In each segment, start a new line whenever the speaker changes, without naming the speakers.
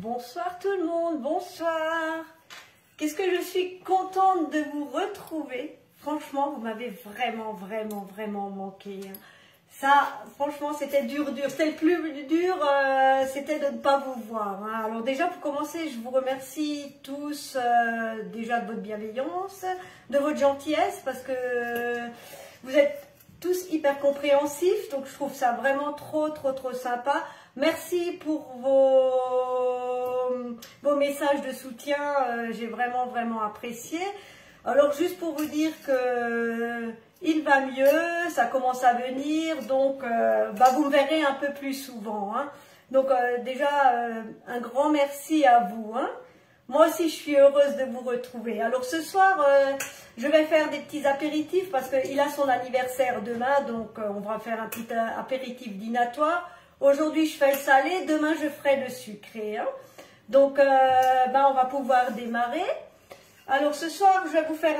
Bonsoir tout le monde, bonsoir. Qu'est-ce que je suis contente de vous retrouver. Franchement, vous m'avez vraiment manqué. Ça, franchement, c'était dur. C'était le plus dur, c'était de ne pas vous voir. Alors déjà, pour commencer, je vous remercie tous déjà de votre bienveillance, de votre gentillesse, parce que vous êtes tous hyper compréhensifs. Donc, je trouve ça vraiment trop sympa. Merci pour vos messages de soutien, j'ai vraiment apprécié. Alors juste pour vous dire que il va mieux, ça commence à venir, donc vous me verrez un peu plus souvent. Donc déjà un grand merci à vous. Moi aussi je suis heureuse de vous retrouver. Alors ce soir je vais faire des petits apéritifs parce qu'il a son anniversaire demain, donc on va faire un petit apéritif dînatoire. Aujourd'hui, je fais le salé, demain, je ferai le sucré. Donc, on va pouvoir démarrer. Alors, ce soir, je vais vous faire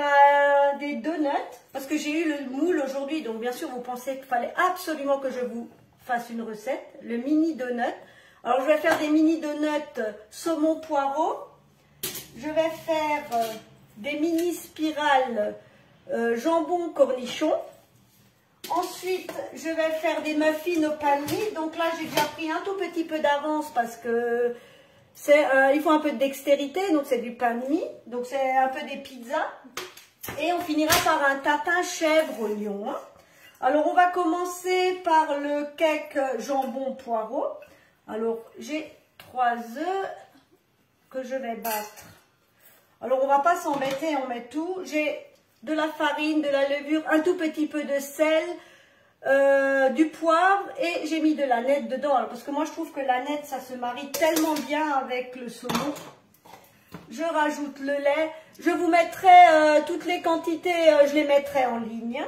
des donuts, parce que j'ai eu le moule aujourd'hui. Donc, bien sûr, vous pensez qu'il fallait absolument que je vous fasse une recette, le mini donut. Alors, je vais faire des mini donuts saumon poireau. Je vais faire des mini spirales jambon cornichon. Ensuite, je vais faire des muffins au pain de mie. Donc là, j'ai déjà pris un tout petit peu d'avance parce que il faut un peu de dextérité. Donc c'est du pain de mie. Donc c'est un peu des pizzas. Et on finira par un tatin chèvre oignon. Alors on va commencer par le cake jambon poireau. Alors j'ai 3 œufs que je vais battre. Alors on va pas s'embêter, on met tout. J'ai de la farine, de la levure, un tout petit peu de sel, du poivre et j'ai mis de la nette dedans. Alors, parce que moi je trouve que la nette ça se marie tellement bien avec le saumon. Je rajoute le lait. Je vous mettrai toutes les quantités, je les mettrai en ligne.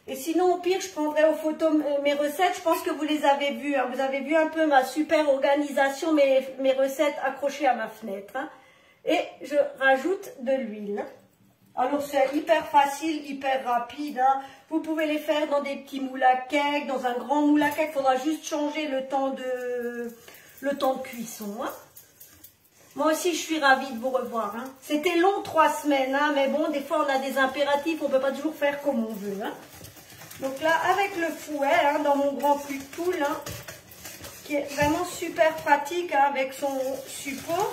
Et sinon au pire je prendrai aux photos mes recettes. Je pense que vous les avez vues. Vous avez vu un peu ma super organisation, mes recettes accrochées à ma fenêtre. Et je rajoute de l'huile. Alors c'est hyper facile, hyper rapide. Vous pouvez les faire dans des petits moules à cake, dans un grand moule à cake. Il faudra juste changer le temps de cuisson. Moi aussi, je suis ravie de vous revoir. C'était long 3 semaines, mais bon, des fois on a des impératifs, on ne peut pas toujours faire comme on veut. Donc là, avec le fouet, dans mon grand cul de poule, qui est vraiment super pratique avec son support.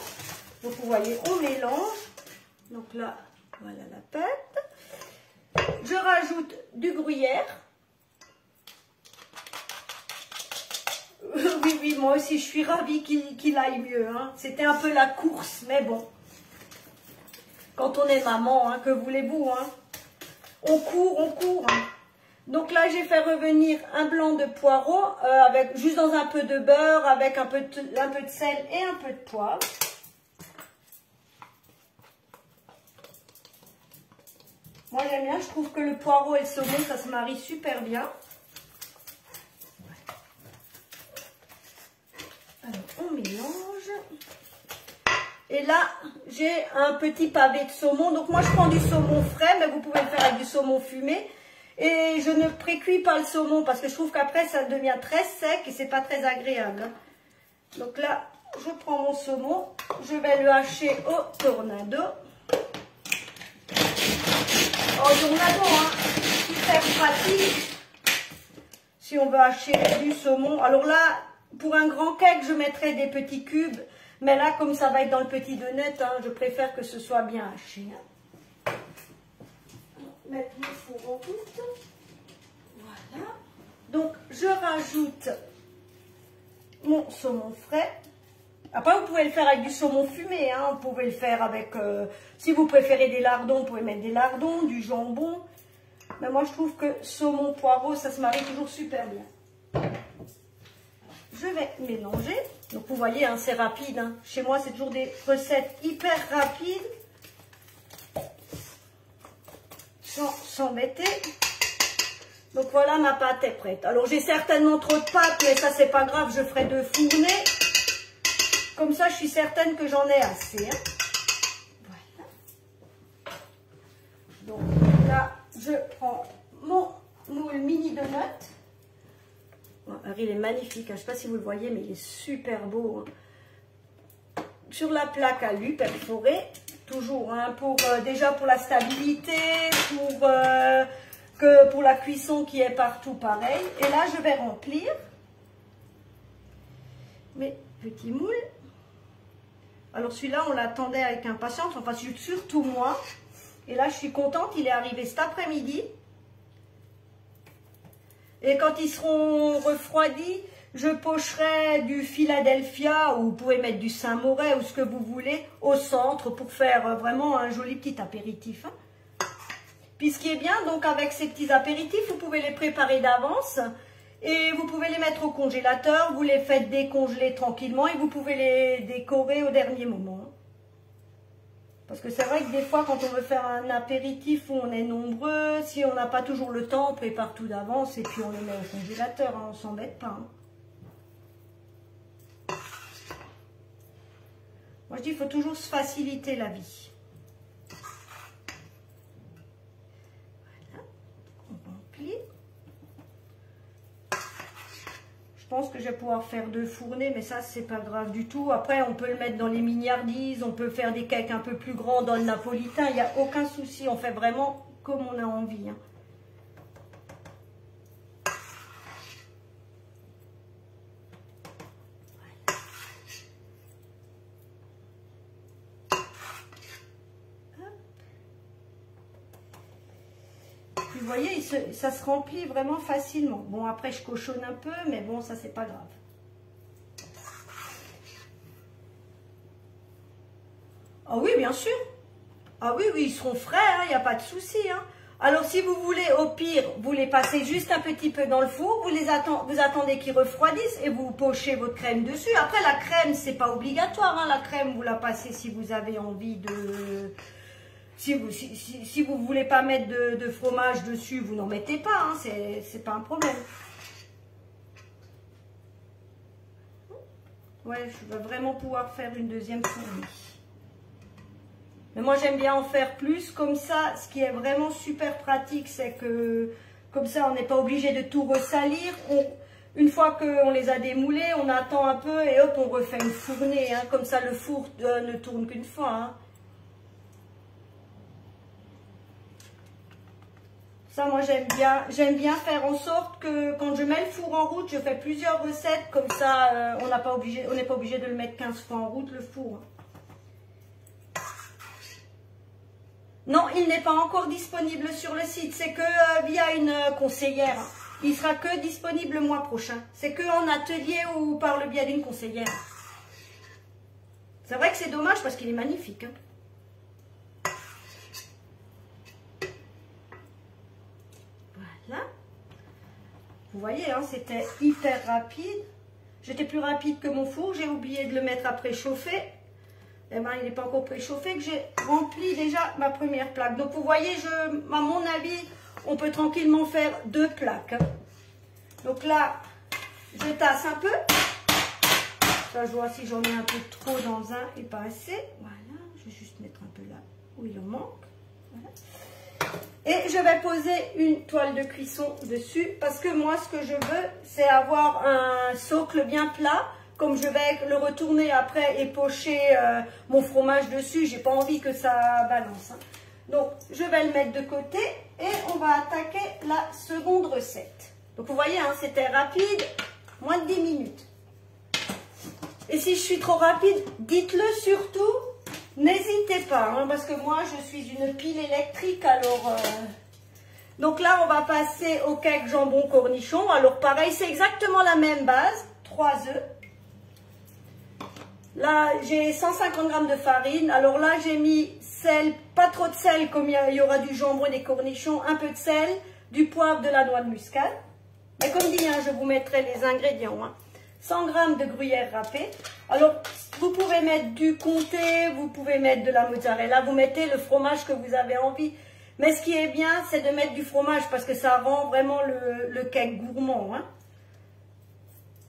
Donc vous voyez, on mélange. Donc là, voilà la pâte. Je rajoute du gruyère. Oui, moi aussi, je suis ravie qu'il aille mieux. C'était un peu la course, mais bon. Quand on est maman, que voulez-vous On court. Donc là, j'ai fait revenir un blanc de poireau, juste dans un peu de beurre, avec un peu de sel et un peu de poivre. Moi j'aime bien, je trouve que le poireau et le saumon, ça se marie super bien. Alors on mélange. Et là, j'ai un petit pavé de saumon. Donc moi je prends du saumon frais, mais vous pouvez le faire avec du saumon fumé. Et je ne précuis pas le saumon parce que je trouve qu'après ça devient très sec et c'est pas très agréable. Donc là, je prends mon saumon, je vais le hacher au tornado. Oh, tornado, super pratique si on veut hacher du saumon. Alors là, pour un grand cake, je mettrai des petits cubes. Mais là, comme ça va être dans le petit donut, je préfère que ce soit bien haché. Mettre le four en route. Voilà. Donc, je rajoute mon saumon frais. Après, vous pouvez le faire avec du saumon fumé, vous pouvez le faire avec, si vous préférez des lardons, vous pouvez mettre des lardons, du jambon. Mais moi, je trouve que saumon poireau, ça se marie toujours super bien. Je vais mélanger. Donc, vous voyez, c'est rapide. Chez moi, c'est toujours des recettes hyper rapides. Sans s'embêter. Donc, voilà, ma pâte est prête. Alors, j'ai certainement trop de pâte, mais ça, c'est pas grave, je ferai 2 fournées. Comme ça, je suis certaine que j'en ai assez. Voilà. Donc là, je prends mon moule mini donut. Bon, il est magnifique. Je ne sais pas si vous le voyez, mais il est super beau. sur la plaque alu perforée, toujours, hein, pour, déjà pour la stabilité, pour la cuisson qui est partout pareil. Et là, je vais remplir mes petits moules. Alors celui-là, on l'attendait avec impatience, enfin surtout moi. Et là, je suis contente, il est arrivé cet après-midi. Et quand ils seront refroidis, je pocherai du Philadelphia, ou vous pouvez mettre du Saint-Moré, ou ce que vous voulez, au centre, pour faire vraiment un joli petit apéritif. Hein. Puis ce qui est bien, donc avec ces petits apéritifs, vous pouvez les préparer d'avance. Et vous pouvez les mettre au congélateur, vous les faites décongeler tranquillement, et vous pouvez les décorer au dernier moment. Parce que c'est vrai que des fois, quand on veut faire un apéritif où on est nombreux, si on n'a pas toujours le temps, on prépare tout d'avance et puis on les met au congélateur, hein, on ne s'embête pas. Hein. Moi, je dis qu'il faut toujours se faciliter la vie. Voilà, on remplit. Je pense que je vais pouvoir faire 2 fournées, mais ça, c'est pas grave du tout. Après, on peut le mettre dans les mignardises, on peut faire des cakes un peu plus grands dans le napolitain. Il n'y a aucun souci, on fait vraiment comme on a envie. Hein. Vous voyez, ça se remplit vraiment facilement. Bon, après, je cochonne un peu, mais bon, ça, c'est pas grave. Ah oui, bien sûr. Ah oui, oui, ils seront frais, il n'y a pas de souci. Hein. Alors, si vous voulez, au pire, vous les passez juste un petit peu dans le four, vous attendez qu'ils refroidissent et vous pochez votre crème dessus. Après, la crème, c'est pas obligatoire. Hein. La crème, vous la passez si vous avez envie de... Si vous ne voulez pas mettre de fromage dessus, vous n'en mettez pas, hein, c'est pas un problème. Ouais, je veux vraiment pouvoir faire une deuxième fournée. Mais moi, j'aime bien en faire plus. Comme ça, ce qui est vraiment super pratique, c'est que comme ça, on n'est pas obligé de tout ressalir. Une fois qu'on les a démoulés, on attend un peu et hop, on refait une fournée. Hein, comme ça, le four ne tourne qu'une fois. Hein. Ça, moi, j'aime bien faire en sorte que quand je mets le four en route, je fais plusieurs recettes. Comme ça, on n'est pas obligé de le mettre 15 fois en route, le four. Non, il n'est pas encore disponible sur le site. C'est que via une conseillère. Il sera que disponible le mois prochain. C'est que en atelier ou par le biais d'une conseillère. C'est vrai que c'est dommage parce qu'il est magnifique. Hein. Vous voyez, hein, c'était hyper rapide. J'étais plus rapide que mon four. J'ai oublié de le mettre à préchauffer. Eh ben, il n'est pas encore préchauffé que j'ai rempli déjà ma première plaque. Donc, vous voyez, à mon avis, on peut tranquillement faire 2 plaques. Donc là, je tasse un peu. Ça, je vois si j'en ai un peu trop dans un et pas assez. Voilà, je vais juste mettre un peu là où il en manque. Voilà. Et je vais poser une toile de cuisson dessus parce que moi, ce que je veux, c'est avoir un socle bien plat. Comme je vais le retourner après et pocher mon fromage dessus, j'ai pas envie que ça balance. Hein. Donc, je vais le mettre de côté et on va attaquer la seconde recette. Donc, vous voyez, hein, c'était rapide, moins de 10 minutes. Et si je suis trop rapide, dites-le surtout. N'hésitez pas, hein, parce que moi, je suis une pile électrique, alors... Donc là, on va passer au cake jambon cornichon. Alors pareil, c'est exactement la même base, 3 œufs. Là, j'ai 150 g de farine. Alors là, j'ai mis sel, pas trop de sel, comme il y aura du jambon et des cornichons, un peu de sel, du poivre, de la noix de muscade. Mais comme dit, hein, je vous mettrai les ingrédients. Hein. 100 g de gruyère râpée. Alors, vous pouvez mettre du comté, vous pouvez mettre de la mozzarella, vous mettez le fromage que vous avez envie. Mais ce qui est bien, c'est de mettre du fromage parce que ça rend vraiment le cake gourmand. Hein.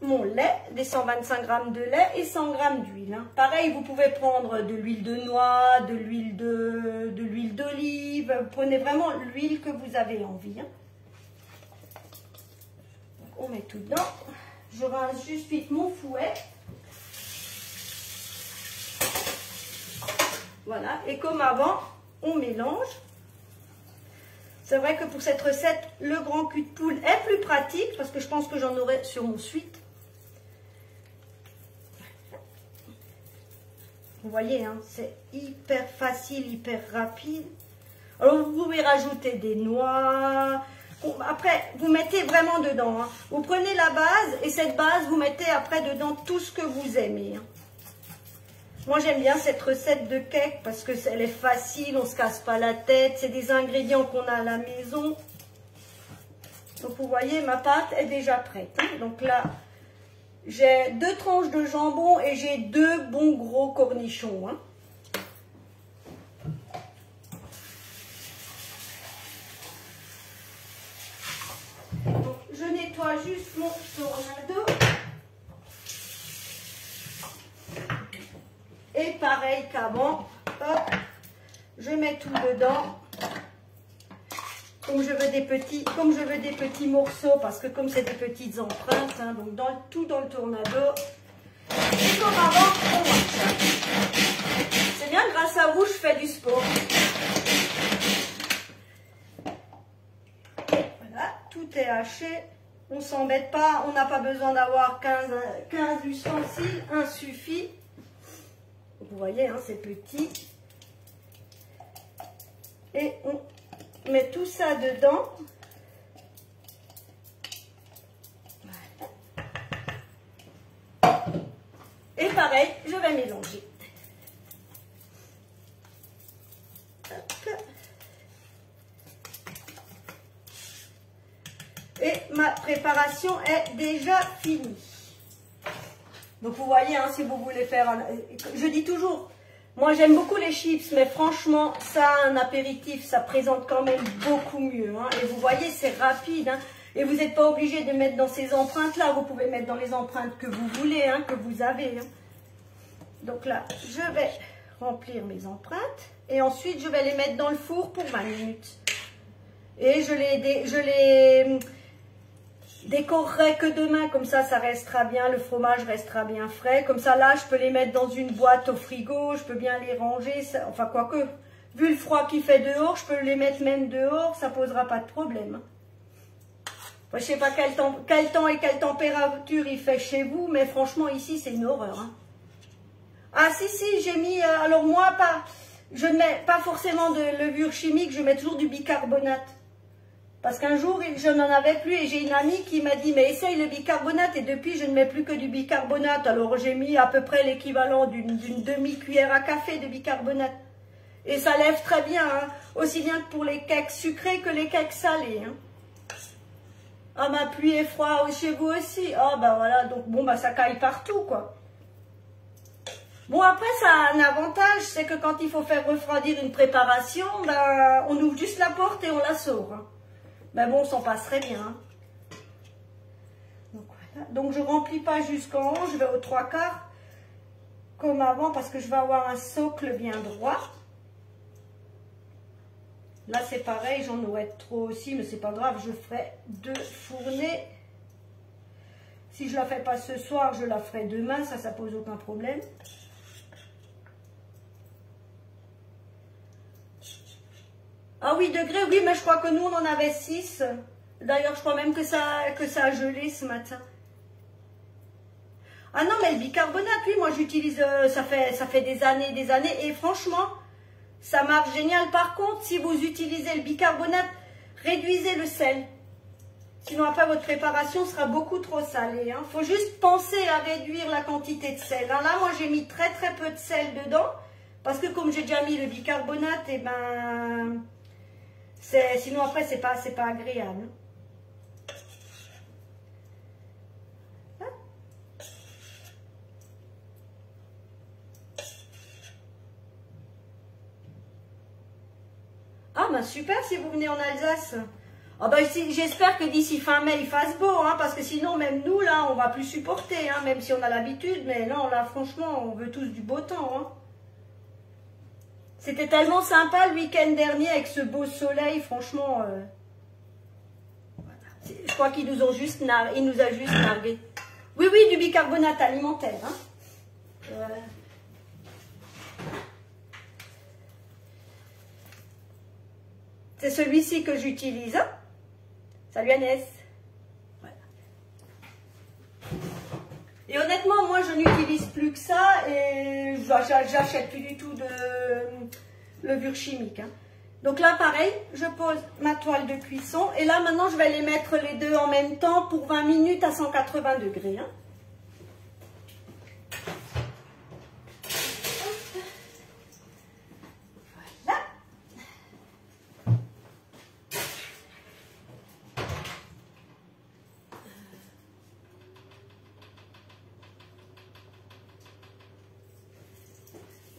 Mon lait, des 125 g de lait et 100 g d'huile. Hein. Pareil, vous pouvez prendre de l'huile de noix, de l'huile d'olive. Vous prenez vraiment l'huile que vous avez envie. Hein. On met tout dedans. Je rince juste vite mon fouet. Voilà, et comme avant, on mélange. C'est vrai que pour cette recette, le grand cul de poule est plus pratique parce que je pense que j'en aurai sur mon suite. Vous voyez, hein, c'est hyper facile, hyper rapide. Alors, vous pouvez rajouter des noix. Après, vous mettez vraiment dedans. Hein. Vous prenez la base et cette base, vous mettez après dedans tout ce que vous aimez. Hein. Moi, j'aime bien cette recette de cake parce que elle est facile, on ne se casse pas la tête. C'est des ingrédients qu'on a à la maison. Donc, vous voyez, ma pâte est déjà prête. Hein. Donc là, j'ai 2 tranches de jambon et j'ai 2 bons gros cornichons. Hein. Donc, je nettoie juste mon tornado. Et pareil qu'avant, hop, je mets tout dedans. Comme je veux des petits morceaux, parce que comme c'est des petites empreintes, hein, donc tout dans le tornado. Et comme avant, on marche. C'est bien, grâce à vous, je fais du sport. Voilà, tout est haché. On ne s'embête pas, on n'a pas besoin d'avoir 15 ustensiles, un suffit. Vous voyez, hein, c'est petit. Et on met tout ça dedans. Voilà. Et pareil, je vais mélanger. Hop. Et ma préparation est déjà finie. Donc vous voyez, hein, si vous voulez faire, je dis toujours, moi j'aime beaucoup les chips, mais franchement, ça, un apéritif, ça présente quand même beaucoup mieux. Hein. Et vous voyez, c'est rapide. Hein. Et vous n'êtes pas obligé de mettre dans ces empreintes-là, vous pouvez mettre dans les empreintes que vous voulez, hein, que vous avez. Hein. Donc là, je vais remplir mes empreintes et ensuite je vais les mettre dans le four pour 20 minutes. Et je les décorerai que demain, comme ça restera bien, le fromage restera bien frais. Comme ça, là, je peux les mettre dans une boîte au frigo, je peux bien les ranger. Ça, enfin, quoique, vu le froid qu'il fait dehors, je peux les mettre même dehors, ça posera pas de problème. Enfin, je sais pas quel temps et quelle température il fait chez vous, mais franchement, ici, c'est une horreur. Hein. Ah, si, j'ai mis, alors moi, je ne mets pas forcément de levure chimique, je mets toujours du bicarbonate. Parce qu'un jour, je n'en avais plus et j'ai une amie qui m'a dit « Mais essaye le bicarbonate » et depuis, je ne mets plus que du bicarbonate. Alors, j'ai mis à peu près l'équivalent d'une demi-cuillère à café de bicarbonate. Et ça lève très bien, hein, aussi bien que pour les cakes sucrés que les cakes salés. Hein. Ah, ma pluie et froid chez vous aussi. Ah, bah voilà, donc bon, bah ça caille partout, quoi. Bon, après, ça a un avantage, c'est que quand il faut faire refroidir une préparation, bah, on ouvre juste la porte et on la sort. Hein. Mais bon, on s'en passerait bien. Hein. Donc, voilà. Donc, je ne remplis pas jusqu'en haut, je vais aux 3/4 comme avant parce que je vais avoir un socle bien droit. Là, c'est pareil, j'en aurais trop aussi, mais c'est pas grave, je ferai 2 fournées. Si je ne la fais pas ce soir, je la ferai demain, ça pose aucun problème. Ah oui, degrés, oui, mais je crois que nous, on en avait 6. D'ailleurs, je crois même que ça a gelé ce matin. Ah non, mais le bicarbonate, oui, moi, j'utilise, ça fait des années, et franchement, ça marche génial. Par contre, si vous utilisez le bicarbonate, réduisez le sel. Sinon, après, votre préparation sera beaucoup trop salée. Hein. Faut juste penser à réduire la quantité de sel. Alors là, moi, j'ai mis très peu de sel dedans, parce que comme j'ai déjà mis le bicarbonate, et ben... sinon après c'est pas agréable. Hein? Ah ben super si vous venez en Alsace. Ah ben, j'espère que d'ici fin mai il fasse beau, hein, parce que sinon même nous là on va plus supporter, hein, même si on a l'habitude, mais non là franchement on veut tous du beau temps. Hein. C'était tellement sympa le week-end dernier avec ce beau soleil, franchement. Voilà. Je crois qu'ils nous ont juste nargué. Oui, du bicarbonate alimentaire. Hein. C'est celui-ci que j'utilise. Salut Agnès. Voilà. Et honnêtement, moi, je n'utilise plus que ça et j'achète plus du tout de levure chimique. Hein. Donc là, pareil, je pose ma toile de cuisson. Et là, maintenant, je vais les mettre les deux en même temps pour 20 minutes à 180 degrés. Hein. Voilà.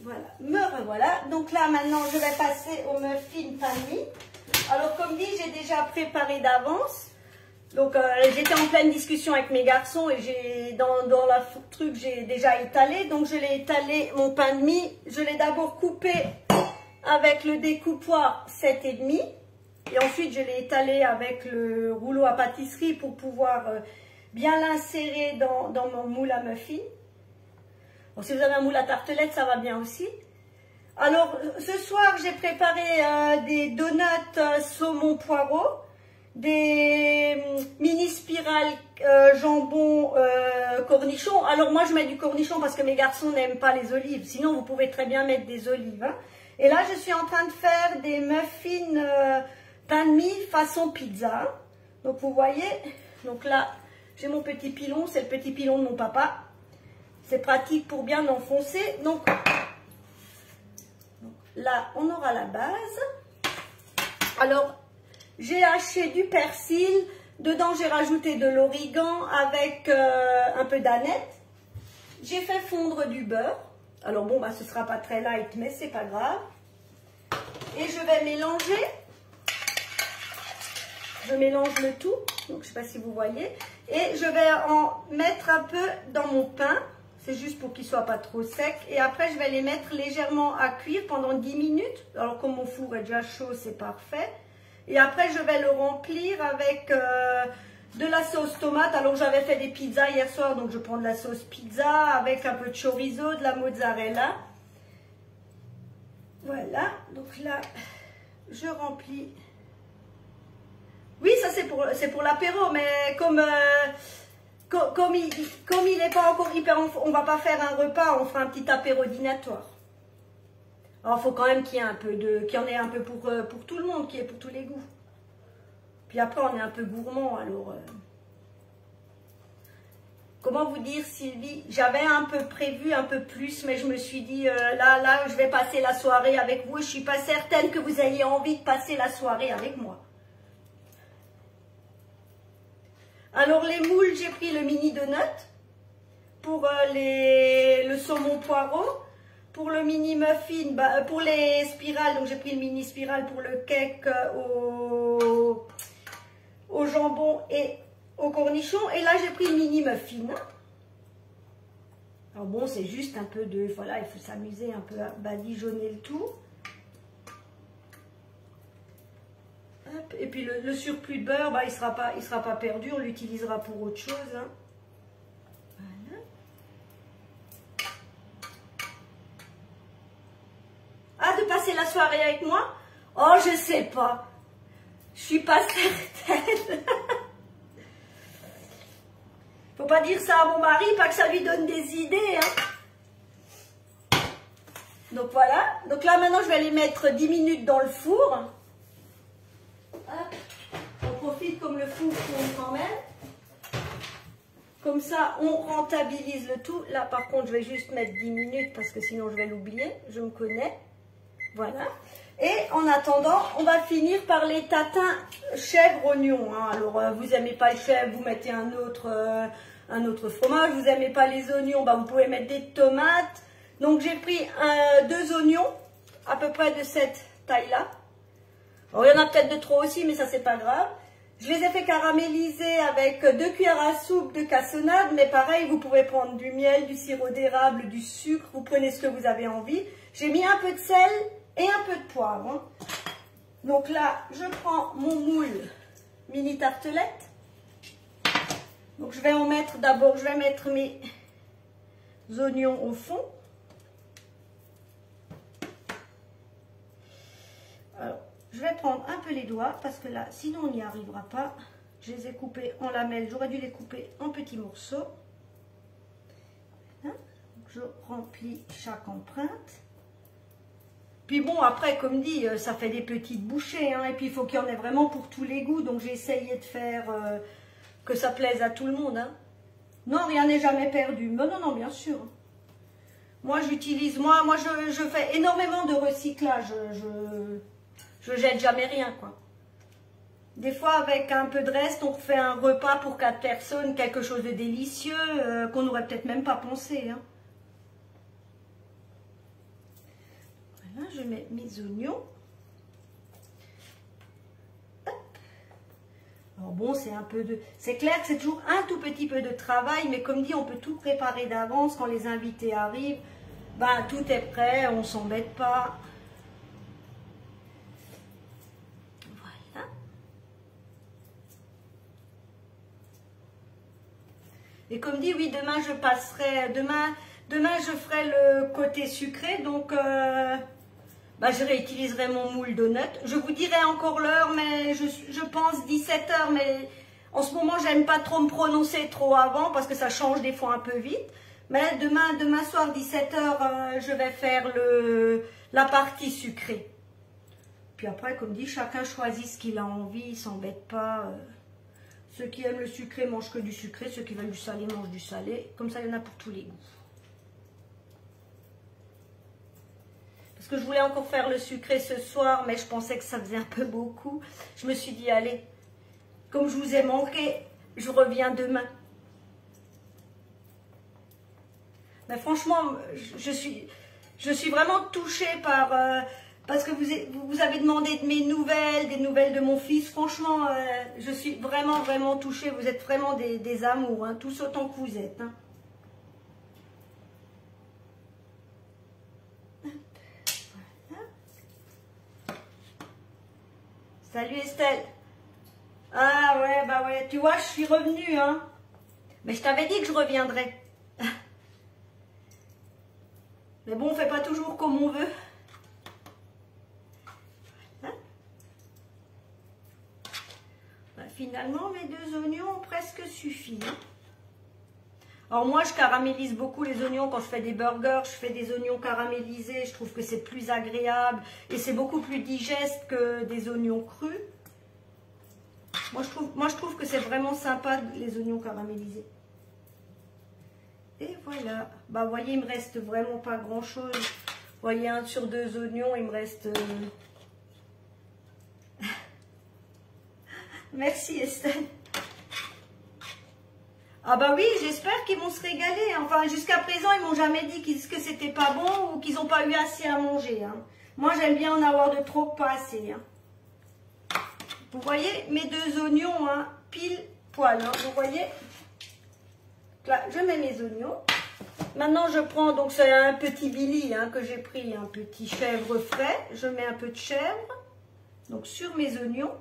Voilà, me revoilà. Donc là, maintenant, je vais passer au muffin pain de mie. Alors, comme dit, j'ai déjà préparé d'avance. Donc, j'étais en pleine discussion avec mes garçons et j'ai dans la truc, j'ai déjà étalé. Donc, je l'ai étalé, mon pain de mie. Je l'ai d'abord coupé avec le découpoir 7,5. Et ensuite, je l'ai étalé avec le rouleau à pâtisserie pour pouvoir bien l'insérer dans mon moule à muffin. Bon, si vous avez un moule à tartelette, ça va bien aussi. Alors, ce soir, j'ai préparé des donuts saumon poireau, des mini spirales jambon cornichon. Alors, moi, je mets du cornichon parce que mes garçons n'aiment pas les olives. Sinon, vous pouvez très bien mettre des olives. Hein. Et là, je suis en train de faire des muffins pain de mie façon pizza. Donc, vous voyez, donc là, j'ai mon petit pilon. C'est le petit pilon de mon papa. C'est pratique pour bien enfoncer. Donc, là, on aura la base. Alors, j'ai haché du persil. Dedans, j'ai rajouté de l'origan avec un peu d'aneth. J'ai fait fondre du beurre. Alors bon, bah, ce ne sera pas très light, mais c'est pas grave. Et je vais mélanger. Je mélange le tout. Donc, je ne sais pas si vous voyez. Et je vais en mettre un peu dans mon pain. C'est juste pour qu'il ne soit pas trop sec. Et après, je vais les mettre légèrement à cuire pendant 10 minutes. Alors, comme mon four est déjà chaud, c'est parfait. Et après, je vais le remplir avec de la sauce tomate. Alors, j'avais fait des pizzas hier soir, donc je prends de la sauce pizza avec un peu de chorizo, de la mozzarella. Voilà. Donc là, je remplis. Oui, ça c'est pour l'apéro, mais comme il n'est pas encore hyper, on va pas faire un repas, on fera un petit apéro dînatoire. Alors, il faut quand même qu'il y ait un peu qu'il y en ait un peu pour tout le monde, qu'il y ait pour tous les goûts. Puis après, on est un peu gourmand, alors... Comment vous dire, Sylvie? J'avais un peu prévu un peu plus, mais je me suis dit, là, je vais passer la soirée avec vous. Je ne suis pas certaine que vous ayez envie de passer la soirée avec moi. Alors, les moules, j'ai pris le mini donut. Pour le saumon poireau. Pour le mini muffin, pour les spirales, donc j'ai pris le mini spirale pour le cake au jambon et au cornichon. Et là, j'ai pris le mini muffin. Alors bon, c'est juste un peu de... Voilà, il faut s'amuser un peu à badigeonner le tout. Hop, et puis le surplus de beurre, bah, il sera pas perdu, on l'utilisera pour autre chose. Hein. Voilà. Ah, de passer la soirée avec moi? Oh, je sais pas. Je suis pas certaine. Faut pas dire ça à mon mari, pas que ça lui donne des idées. Hein. Donc voilà. Donc là, maintenant, je vais les mettre 10 minutes dans le four. Hop. On profite comme le four tourne quand même. Comme ça, on rentabilise le tout. Là, par contre, je vais juste mettre 10 minutes parce que sinon, je vais l'oublier. Je me connais. Voilà. Et en attendant, on va finir par les tatins chèvre-oignon. Hein. Alors, vous n'aimez pas le chèvre, vous mettez un autre fromage. Vous n'aimez pas les oignons, bah, vous pouvez mettre des tomates. Donc, j'ai pris 2 oignons, à peu près de cette taille-là. Alors, il y en a peut-être de trop aussi, mais ça, c'est pas grave. Je les ai fait caraméliser avec 2 cuillères à soupe de cassonade. Mais pareil, vous pouvez prendre du miel, du sirop d'érable, du sucre. Vous prenez ce que vous avez envie. J'ai mis un peu de sel et un peu de poivre. Hein. Donc là, je prends mon moule mini tartelette. Donc je vais en mettre d'abord, je vais mettre mes oignons au fond. Alors, je vais prendre un peu les doigts parce que là, sinon on n'y arrivera pas. Je les ai coupés en lamelles, j'aurais dû les couper en petits morceaux. Voilà. Je remplis chaque empreinte. Puis bon, après, comme dit, ça fait des petites bouchées, hein, et puis il faut qu'il y en ait vraiment pour tous les goûts. Donc j'ai essayé de faire que ça plaise à tout le monde. Hein. Non, rien n'est jamais perdu. Mais non, non, bien sûr. Moi, j'utilise, moi je fais énormément de recyclage. Je jette jamais rien, quoi. Des fois, avec un peu de reste, on fait un repas pour 4 personnes, quelque chose de délicieux, qu'on n'aurait peut-être même pas pensé. Hein. Voilà, je mets mes oignons. Hop. Alors bon, c'est un peu de... C'est clair que c'est toujours un tout petit peu de travail, mais comme dit, on peut tout préparer d'avance. Quand les invités arrivent, ben, tout est prêt, on ne s'embête pas. Et comme dit, oui, demain je passerai, demain je ferai le côté sucré, donc bah, je réutiliserai mon moule donut. Je vous dirai encore l'heure, mais je pense 17 h, mais en ce moment j'aime pas trop me prononcer trop avant parce que ça change des fois un peu vite. Mais demain soir 17 h, je vais faire la partie sucrée. Puis après, comme dit, chacun choisit ce qu'il a envie, il s'embête pas. Ceux qui aiment le sucré mangent que du sucré, ceux qui veulent du salé mangent du salé. Comme ça, il y en a pour tous les goûts. Parce que je voulais encore faire le sucré ce soir, mais je pensais que ça faisait un peu beaucoup. Je me suis dit, allez, comme je vous ai manqué, je reviens demain. Mais franchement, je suis vraiment touchée par... parce que vous avez demandé de mes nouvelles, des nouvelles de mon fils. Franchement, je suis vraiment, vraiment touchée. Vous êtes vraiment des amours, hein, tous autant que vous êtes. Hein. Voilà. Salut Estelle. Ah ouais, bah ouais, tu vois, je suis revenue. Hein. Mais je t'avais dit que je reviendrais. Mais bon, on ne fait pas toujours comme on veut. Finalement, mes 2 oignons ont presque suffi. Alors moi, je caramélise beaucoup les oignons quand je fais des burgers. Je fais des oignons caramélisés. Je trouve que c'est plus agréable et c'est beaucoup plus digeste que des oignons crus. Moi, je trouve que c'est vraiment sympa les oignons caramélisés. Et voilà. Bah, vous voyez, il me reste vraiment pas grand-chose. Vous voyez, 1 sur 2 oignons, il me reste... Merci Estelle. Ah bah oui, j'espère qu'ils vont se régaler. Enfin, jusqu'à présent, ils m'ont jamais dit que c'était pas bon ou qu'ils n'ont pas eu assez à manger. Hein. Moi, j'aime bien en avoir de trop, pas assez. Hein. Vous voyez, mes 2 oignons, hein, pile poil. Hein, vous voyez. Là, je mets mes oignons. Maintenant, je prends, donc c'est un petit Billy hein, que j'ai pris, un petit chèvre frais. Je mets un peu de chèvre. Donc, sur mes oignons.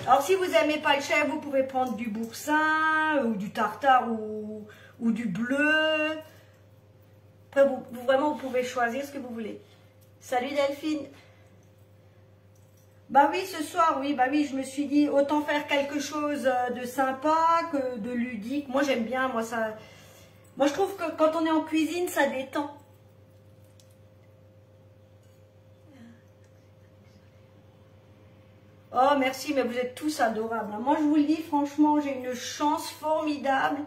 Alors, si vous n'aimez pas le chèvre, vous pouvez prendre du boursin ou du tartare ou du bleu. Après, vraiment, vous pouvez choisir ce que vous voulez. Salut Delphine. Bah oui, ce soir, oui, bah oui, je me suis dit, autant faire quelque chose de sympa que de ludique. Moi, j'aime bien, moi, je trouve que quand on est en cuisine, ça détend. Oh, merci, mais vous êtes tous adorables. Moi, je vous le dis, franchement, j'ai une chance formidable.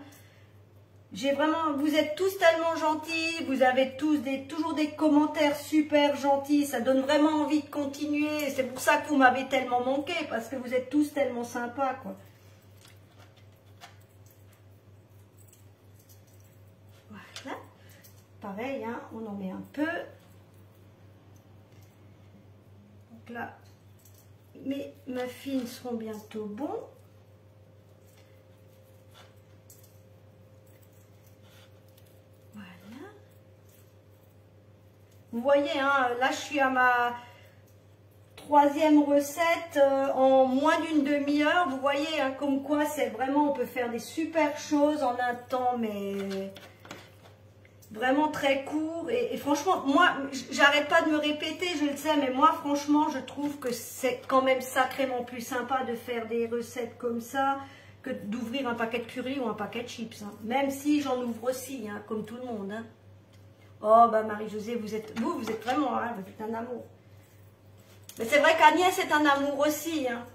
J'ai vraiment, vous êtes tous tellement gentils. Vous avez tous toujours des commentaires super gentils. Ça donne vraiment envie de continuer. C'est pour ça que vous m'avez tellement manqué, parce que vous êtes tous tellement sympas, quoi. Voilà. Pareil, hein, on en met un peu. Donc là... Mes muffins seront bientôt bons. Voilà. Vous voyez, hein, là je suis à ma 3e recette en moins d'une demi-heure. Vous voyez, hein, comme quoi c'est vraiment, on peut faire des super choses en un temps, mais Vraiment très court. Et franchement, moi, j'arrête pas de me répéter, je le sais, mais moi, franchement, je trouve que c'est quand même sacrément plus sympa de faire des recettes comme ça que d'ouvrir un paquet de curry ou un paquet de chips. Hein. Même si j'en ouvre aussi, hein, comme tout le monde. Hein. Oh, bah Marie-Josée, vous êtes vraiment, hein, vous êtes un amour. Mais c'est vrai qu'Agnès est un amour aussi. Hein.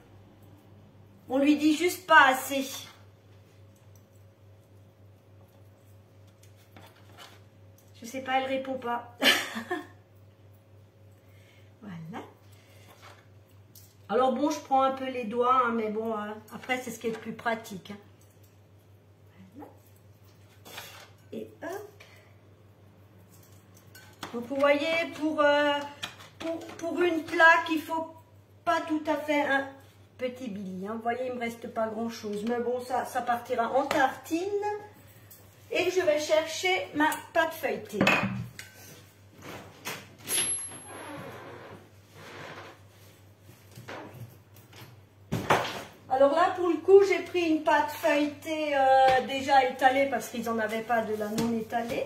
On lui dit juste pas assez. Je sais pas, elle répond pas. Voilà. Alors bon, je prends un peu les doigts, hein, mais bon, après c'est ce qui est le plus pratique. Hein. Voilà. Et hop. Donc vous voyez, pour une plaque, il faut pas tout à fait un petit billy. Hein. Vous voyez, il me reste pas grand chose. Mais bon, ça partira en tartine. Et je vais chercher ma pâte feuilletée. Alors là, pour le coup, j'ai pris une pâte feuilletée déjà étalée parce qu'ils n'en avaient pas de la non étalée.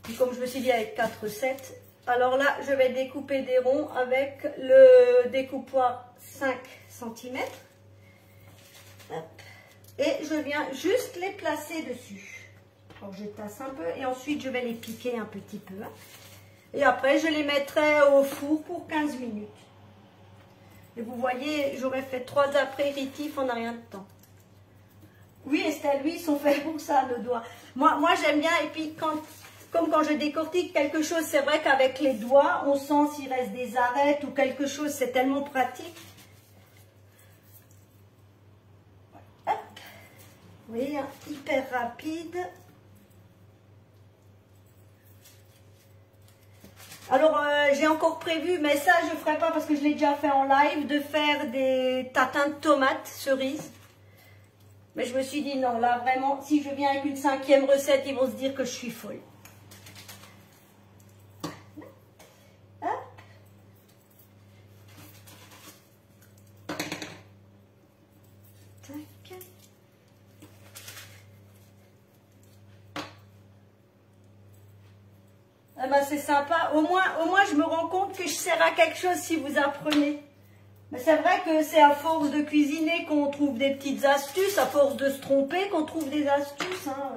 Puis comme je me suis dit avec 4 recettes, alors là, je vais découper des ronds avec le découpoir 5 cm. Hop. Et je viens juste les placer dessus. Alors je tasse un peu et ensuite je vais les piquer un petit peu. Et après, je les mettrai au four pour 15 minutes. Et vous voyez, j'aurais fait 3 apéritifs en rien de temps. Oui, Estelle, oui, ils sont faits pour ça, nos doigts. Moi j'aime bien, et puis comme quand je décortique quelque chose, c'est vrai qu'avec les doigts, on sent s'il reste des arêtes ou quelque chose, c'est tellement pratique. Hop. Vous voyez, hyper rapide. Alors, j'ai encore prévu, mais ça, je ne ferai pas parce que je l'ai déjà fait en live, de faire des tatins de tomates cerises. Mais je me suis dit, non, là, vraiment, si je viens avec une 5e recette, ils vont se dire que je suis folle. Hop. Tac. Ah ben, c'est sympa. Au moins, je me rends compte que je sers à quelque chose si vous apprenez. Mais c'est vrai que c'est à force de cuisiner qu'on trouve des petites astuces, à force de se tromper qu'on trouve des astuces. Hein.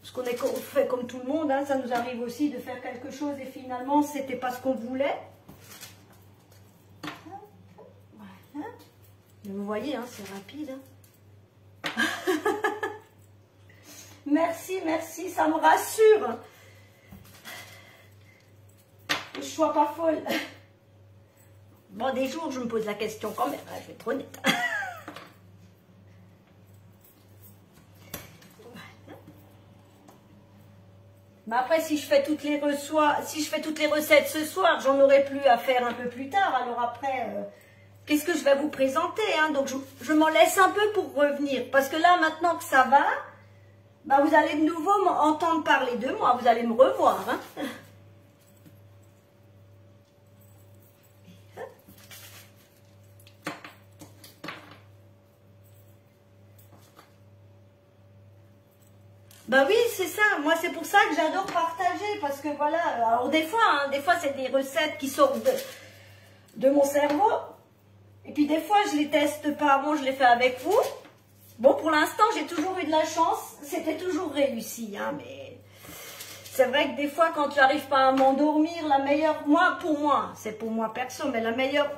Parce qu'on fait comme tout le monde, hein, ça nous arrive aussi de faire quelque chose et finalement, c'était pas ce qu'on voulait. Voilà. Mais vous voyez, hein, c'est rapide. Hein. Merci, merci, ça me rassure. Que je sois pas folle. Bon, des jours, je me pose la question quand même, je vais être honnête. Voilà. Mais après, si je fais toutes les recettes ce soir, j'en aurai plus à faire un peu plus tard. Alors après, qu'est-ce que je vais vous présenter, hein? Donc, je m'en laisse un peu pour revenir. Parce que là, maintenant que ça va, bah, vous allez de nouveau m'entendre parler de moi. Vous allez me revoir, hein? Bah oui, c'est ça. Moi, c'est pour ça que j'adore partager. Parce que voilà, alors des fois, c'est des recettes qui sortent de mon cerveau. Et puis des fois, je les teste pas. Bon, je les fais avec vous. Bon, pour l'instant, j'ai toujours eu de la chance. C'était toujours réussi. Hein, mais c'est vrai que des fois, quand j'arrive pas à m'endormir, la meilleure... pour moi, c'est pour moi perso, mais la meilleure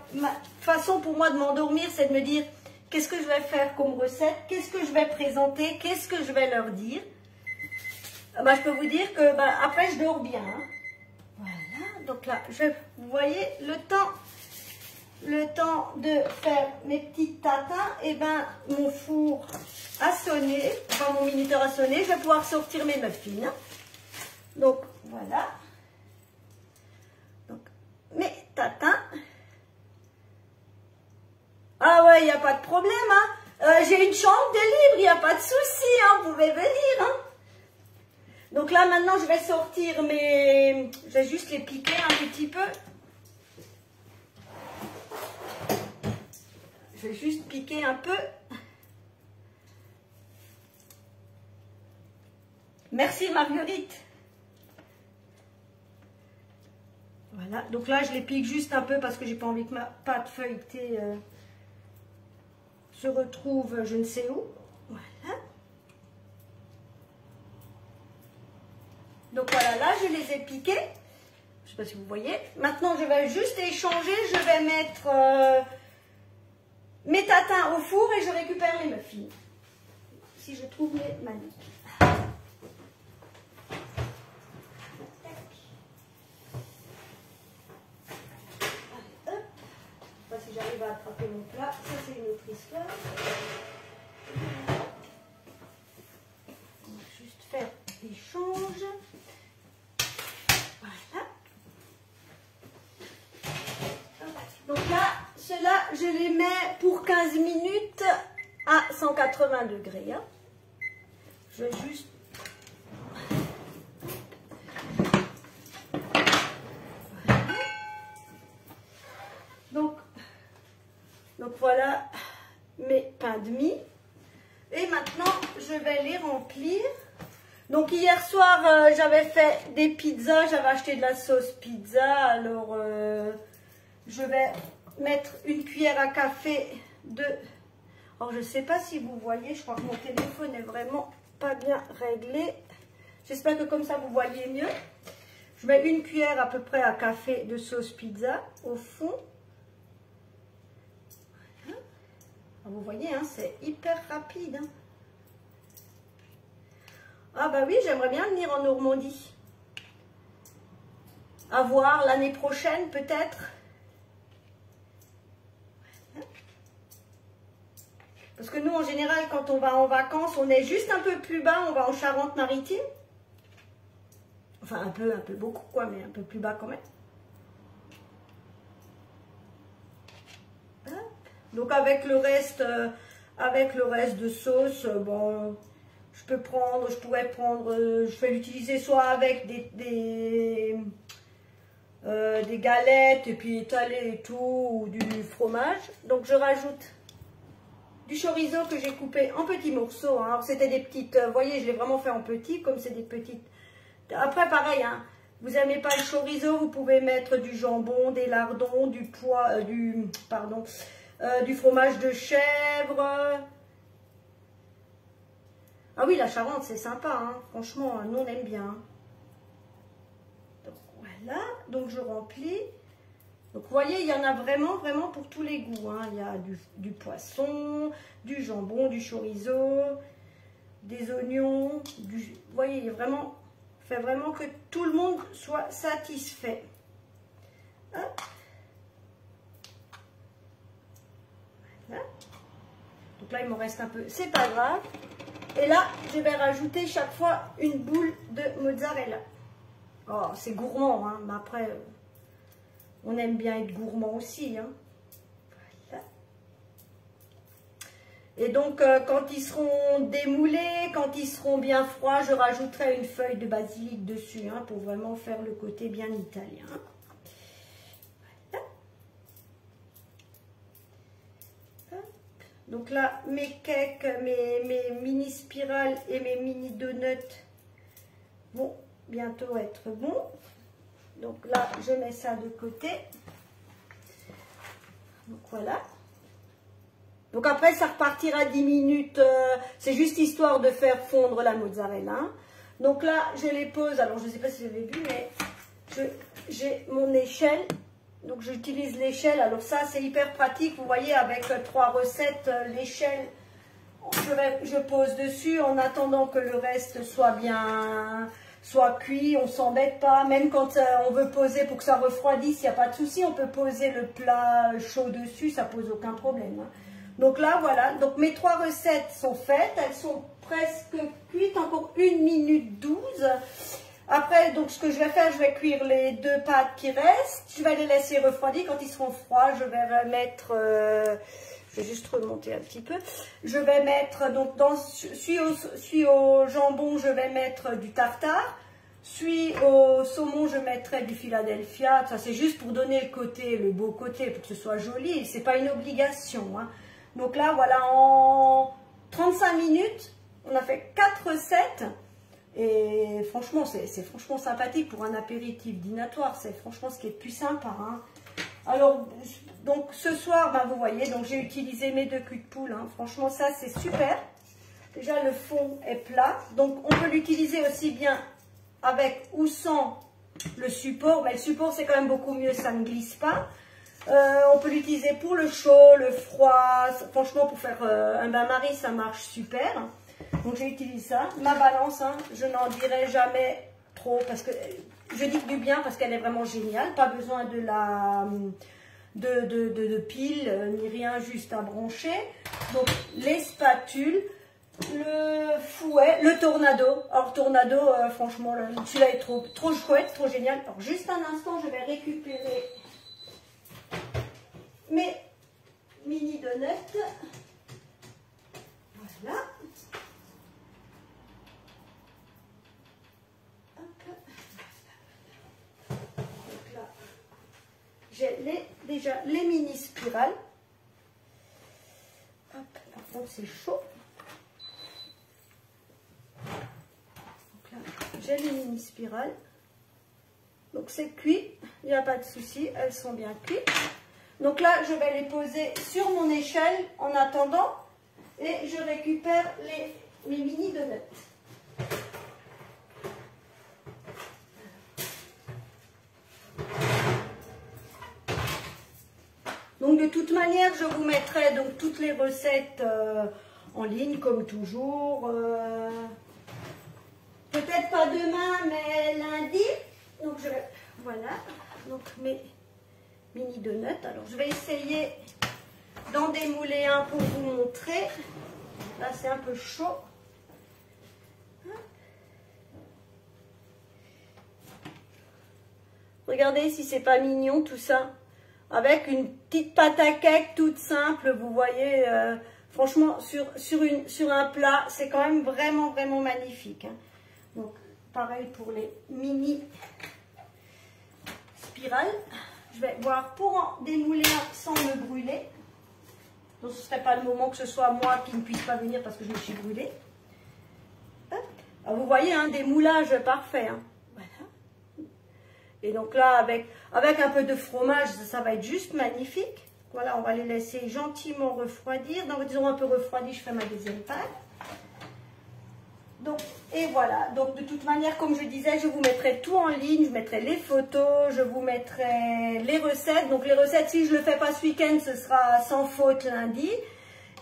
façon pour moi de m'endormir, c'est de me dire qu'est-ce que je vais faire comme recette, qu'est-ce que je vais présenter, qu'est-ce que je vais leur dire. Bah, je peux vous dire que après, je dors bien. Hein. Voilà, donc là, vous voyez, le temps de faire mes petits tatins, et ben mon four a sonné, enfin mon minuteur a sonné, je vais pouvoir sortir mes muffins. Donc voilà. Donc mes tatins. Ah ouais, il n'y a pas de problème, hein. J'ai une chambre de libre, il n'y a pas de souci, hein, vous pouvez venir, hein. Donc là, maintenant, je vais sortir mes... Je vais juste les piquer un petit peu. Je vais juste piquer un peu. Merci Marguerite. Voilà, donc là je les pique juste un peu parce que j'ai pas envie que ma pâte feuilletée se retrouve je ne sais où. Voilà. Donc voilà, là je les ai piqués. Je ne sais pas si vous voyez. Maintenant je vais juste échanger. Je vais mettre mes tatins au four et je récupère les muffins. Si je trouve les manips. Si j'arrive à attraper mon plat, ça c'est une autre histoire. On va juste faire l'échange. Voilà. Donc là, ceux-là, je les mets pour 15 minutes à 180 degrés. Hein. Je vais juste... Donc voilà mes pains de mie. Et maintenant, je vais les remplir. Donc hier soir, j'avais fait des pizzas. J'avais acheté de la sauce pizza. Alors, je vais mettre une cuillère à café de... Alors, je ne sais pas si vous voyez. Je crois que mon téléphone est vraiment pas bien réglé. J'espère que comme ça, vous voyez mieux. Je mets une cuillère à peu près à café de sauce pizza au fond. Vous voyez, hein, c'est hyper rapide. Hein. Ah bah oui, j'aimerais bien venir en Normandie. À voir l'année prochaine peut-être. Parce que nous, en général, quand on va en vacances, on est juste un peu plus bas, on va en Charente-Maritime. Enfin, un peu beaucoup, quoi, mais un peu plus bas quand même. Donc avec le reste de sauce, bon, je pourrais prendre, je vais l'utiliser soit avec des galettes et puis étalées et tout, ou du fromage. Donc je rajoute du chorizo que j'ai coupé en petits morceaux. Hein. Alors c'était des petites, vous voyez, je l'ai vraiment fait en petits, comme c'est des petites. Après pareil, hein, vous n'aimez pas le chorizo, vous pouvez mettre du jambon, des lardons, du fromage de chèvre. Ah oui, la Charente, c'est sympa, hein. Franchement, nous on aime bien. Donc voilà, donc je remplis. Donc vous voyez, il y en a vraiment pour tous les goûts. Hein. Il y a du poisson, du jambon, du chorizo, des oignons. Vous voyez, il y a vraiment, fait vraiment que tout le monde soit satisfait. Hop. Voilà. Donc là, il me reste un peu, c'est pas grave. Et là, je vais rajouter chaque fois une boule de mozzarella. Oh, c'est gourmand, hein. Mais après, on aime bien être gourmand aussi. Hein. Voilà. Et donc, quand ils seront démoulés, quand ils seront bien froids, je rajouterai une feuille de basilic dessus, hein, pour vraiment faire le côté bien italien. Donc là, mes cakes, mes mini spirales et mes mini donuts vont bientôt être bons. Donc là, je mets ça de côté. Donc voilà. Donc après, ça repartira 10 minutes. C'est juste histoire de faire fondre la mozzarella. Donc là, je les pose. Alors, je ne sais pas si vous avez vu, mais j'ai mon échelle. Donc j'utilise l'échelle, alors ça c'est hyper pratique, vous voyez avec 3 recettes, l'échelle, je pose dessus en attendant que le reste soit cuit, on ne s'embête pas, même quand on veut poser pour que ça refroidisse, il n'y a pas de souci, on peut poser le plat chaud dessus, ça pose aucun problème. Hein. Donc là voilà, donc mes 3 recettes sont faites, elles sont presque cuites, encore 1 minute 12. Après, donc ce que je vais faire, je vais cuire les 2 pâtes qui restent. Je vais les laisser refroidir. Quand ils seront froids, je vais mettre... je vais juste remonter un petit peu. Je vais mettre... Donc, celui au jambon, je vais mettre du tartare. Celui au saumon, je mettrai du Philadelphia. Ça, c'est juste pour donner le beau côté, pour que ce soit joli. C'est pas une obligation. Hein. Donc là, voilà, en 35 minutes, on a fait 4 recettes. Et franchement, c'est franchement sympathique pour un apéritif dînatoire. C'est franchement ce qui est le plus sympa. Hein. Alors, donc ce soir, ben, vous voyez, donc j'ai utilisé mes 2 culs de poule. Hein. Franchement, ça c'est super. Déjà, le fond est plat. Donc, on peut l'utiliser aussi bien avec ou sans le support. Mais le support, c'est quand même beaucoup mieux, ça ne glisse pas. On peut l'utiliser pour le chaud, le froid. Franchement, pour faire un bain-marie, ça marche super. Donc, j'ai utilisé ça. Ma balance, hein, je n'en dirai jamais trop parce que je dis que du bien parce qu'elle est vraiment géniale. Pas besoin de pile ni rien, juste à brancher. Donc, les spatules. Le fouet, le tornado. Alors tornado, franchement, celui-là est trop chouette, trop génial. Alors juste un instant, je vais récupérer mes mini donuts. Voilà. Hop. Donc là, j'ai déjà les mini spirales. Hop, par contre c'est chaud. J'ai les mini spirales, donc c'est cuit, il n'y a pas de souci, elles sont bien cuites. Donc là, je vais les poser sur mon échelle en attendant et je récupère mes mini donuts. Donc de toute manière, je vous mettrai donc toutes les recettes en ligne comme toujours. Peut-être pas demain, mais lundi. Donc je vais, voilà, donc mes mini donuts. Alors je vais essayer d'en démouler un pour vous montrer. Là c'est un peu chaud. Regardez si c'est pas mignon tout ça. Avec une petite pâte à cake toute simple, vous voyez. Franchement, sur un plat, c'est quand même vraiment magnifique. Hein. Donc, pareil pour les mini spirales. Je vais voir pour en démouler un sans me brûler. Donc, ce ne serait pas le moment que ce soit moi qui ne puisse pas venir parce que je me suis brûlée. Alors, vous voyez, un démoulage parfait. Hein. Voilà. Et donc là, avec un peu de fromage, ça va être juste magnifique. Voilà, on va les laisser gentiment refroidir. Donc, disons un peu refroidi, je fais ma deuxième pâte. Donc, et voilà, donc de toute manière, comme je disais, je vous mettrai tout en ligne, je mettrai les photos, je vous mettrai les recettes. Donc les recettes, si je ne le fais pas ce week-end, ce sera sans faute lundi.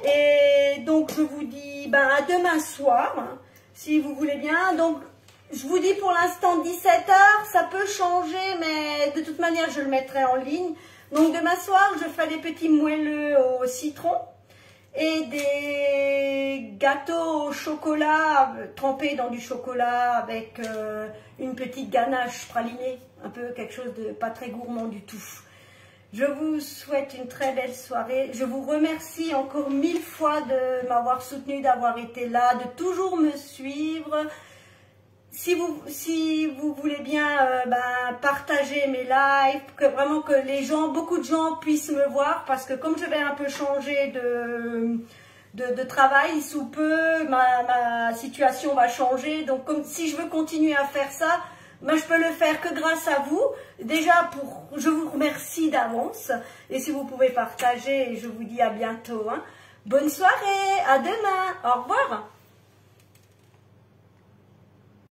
Et donc je vous dis ben, à demain soir, hein, si vous voulez bien. Donc je vous dis pour l'instant 17 h, ça peut changer, mais de toute manière, je le mettrai en ligne. Donc demain soir, je ferai des petits moelleux au citron. Et des gâteaux au chocolat trempés dans du chocolat avec une petite ganache pralinée, un peu quelque chose de pas très gourmand du tout. Je vous souhaite une très belle soirée. Je vous remercie encore 1000 fois de m'avoir soutenu, d'avoir été là, de toujours me suivre. Si vous voulez bien partager mes lives, que vraiment que les gens, beaucoup de gens puissent me voir, parce que comme je vais un peu changer de travail sous peu, ma situation va changer. Donc comme si je veux continuer à faire ça, ben, je peux le faire que grâce à vous. Déjà, je vous remercie d'avance. Et si vous pouvez partager, je vous dis à bientôt. Hein. Bonne soirée, à demain, au revoir.